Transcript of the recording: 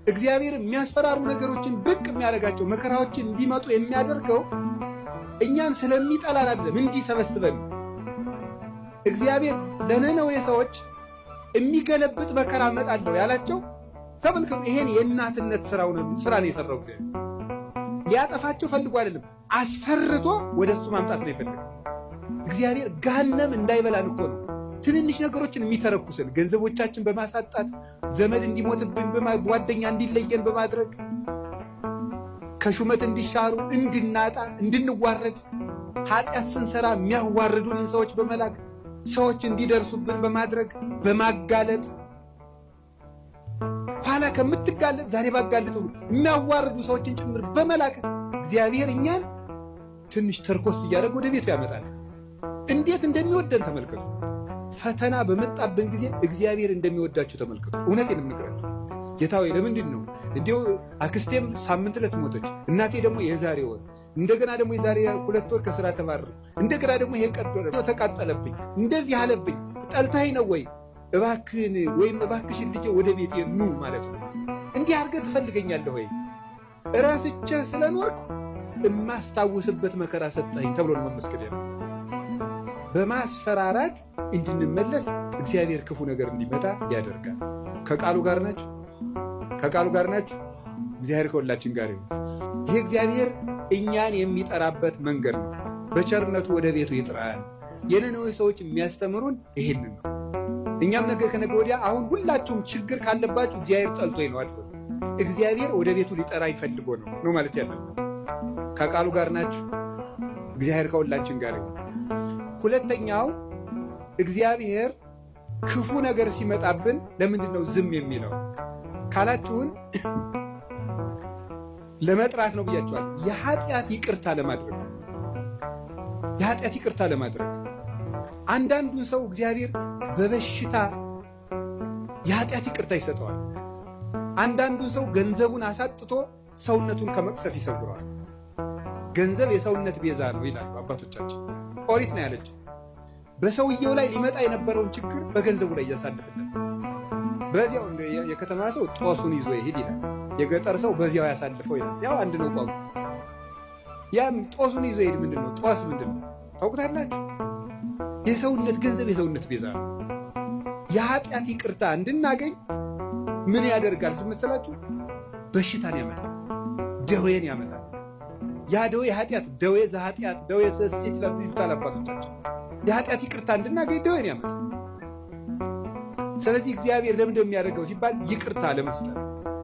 እግዚአብሔር የሚያስፈራሩ ነገሮችን ብቅ የሚያደርጋቸው መከራዎችን እንዲመጡ የሚያደርገው እኛን ስለሚጠላን አይደለም፣ እንዲሰበስበን። እግዚአብሔር ለነነዌ ሰዎች የሚገለብጥ መከራ እመጣለሁ ያላቸው ተመልከቱ፣ ይሄን የእናትነት ስራን የሰራው እግዚአብሔር ሊያጠፋቸው ፈልጎ አይደለም፣ አስፈርቶ ወደሱ ማምጣት ነው የፈለገው። እግዚአብሔር ገሃነም እንዳይበላን እኮ ነው ትንንሽ ነገሮችን የሚተረኩስን፣ ገንዘቦቻችን በማሳጣት ዘመድ እንዲሞትብን፣ ጓደኛ እንዲለየን በማድረግ ከሹመት እንዲሻሩ፣ እንድናጣ፣ እንድንዋረድ፣ ኃጢአት ስንሰራ የሚያዋርዱንን ሰዎች በመላክ ሰዎች እንዲደርሱብን በማድረግ በማጋለጥ ኋላ ከምትጋለጥ ዛሬ ባጋለጡ የሚያዋርዱ ሰዎችን ጭምር በመላክ እግዚአብሔር እኛን ትንሽ ተርኮስ እያደረግ ወደ ቤቱ ያመጣል። እንዴት እንደሚወደን ተመልከቱ። ፈተና በመጣብን ጊዜ እግዚአብሔር እንደሚወዳችሁ ተመልከቱ። እውነቴን የምነግራችሁ ጌታ ሆይ ለምንድን ነው እንዲሁ አክስቴም ሳምንት ዕለት ሞተች፣ እናቴ ደግሞ የዛሬ ወር፣ እንደገና ደግሞ የዛሬ 2 ወር ከስራ ተባረሩ፣ እንደገና ደግሞ ይሄ ቀጥሎ ተቃጠለብኝ፣ እንደዚህ አለብኝ፣ ጠልታኝ ነው ወይ እባክህን ወይም እባክሽን ልጄ ወደ ቤቴ ኑ ማለት ነው። እንዲህ አድርገህ ትፈልገኛለህ ወይ? እራስቼ ስለኖርኩ የማስታውስበት መከራ ሰጠኝ ተብሎ ነው መመስገድ ያለው። በማስፈራራት እንድንመለስ እግዚአብሔር ክፉ ነገር እንዲመጣ ያደርጋል። ከቃሉ ጋር ናችሁ? ከቃሉ ጋር ናችሁ? እግዚአብሔር ከሁላችን ጋር ይሁን። ይህ እግዚአብሔር እኛን የሚጠራበት መንገድ ነው። በቸርነቱ ወደ ቤቱ ይጥራል። የነነዌ ሰዎች የሚያስተምሩን ይህንን ነው። እኛም ነገ ከነገ ወዲያ አሁን ሁላችሁም ችግር ካለባችሁ እግዚአብሔር ጠልቶኝ ነው አትበሉ። እግዚአብሔር ወደ ቤቱ ሊጠራ ይፈልጎ ነው ማለት ያለበት። ከቃሉ ጋር ናችሁ? እግዚአብሔር ከሁላችን ጋር ይሁን። ሁለተኛው እግዚአብሔር ክፉ ነገር ሲመጣብን ለምንድን ነው ዝም የሚለው ካላችሁን፣ ለመጥራት ነው ብያችኋል። የኃጢአት ይቅርታ ለማድረግ የኃጢአት ይቅርታ ለማድረግ አንዳንዱን ሰው እግዚአብሔር በበሽታ የኃጢአት ይቅርታ ይሰጠዋል። አንዳንዱን ሰው ገንዘቡን አሳጥቶ ሰውነቱን ከመቅሰፍ ይሰውረዋል። ገንዘብ የሰውነት ቤዛ ነው ይላሉ አባቶቻችን። ኦሪት ነው ያለችው። በሰውየው ላይ ሊመጣ የነበረውን ችግር በገንዘቡ ላይ እያሳልፍለት፣ በዚያው የከተማ ሰው ጦሱን ይዞ ይሄድ ይላል። የገጠር ሰው በዚያው ያሳልፈው ይላል። ያው አንድ ነው ቋንቋ። ያም ጦሱን ይዞ ይሄድ ምንድን ነው? ጦስ ምንድን ነው ታውቁታላችሁ? የሰውነት ገንዘብ የሰውነት ቤዛ ነው። የኃጢአት ይቅርታ እንድናገኝ ምን ያደርጋል ስመስላችሁ? በሽታን ያመጣል፣ ደዌን ያመጣል። ያ ደዌ የኃጢአት ደዌ ዘኃጢአት ደዌ ዘሴት ይሉታል አባቶቻችን። የኃጢአት ይቅርታ እንድናገኝ ደዌን ያመጣል። ስለዚህ እግዚአብሔር ለምን እንደሚያደርገው ሲባል ይቅርታ ለመስጠት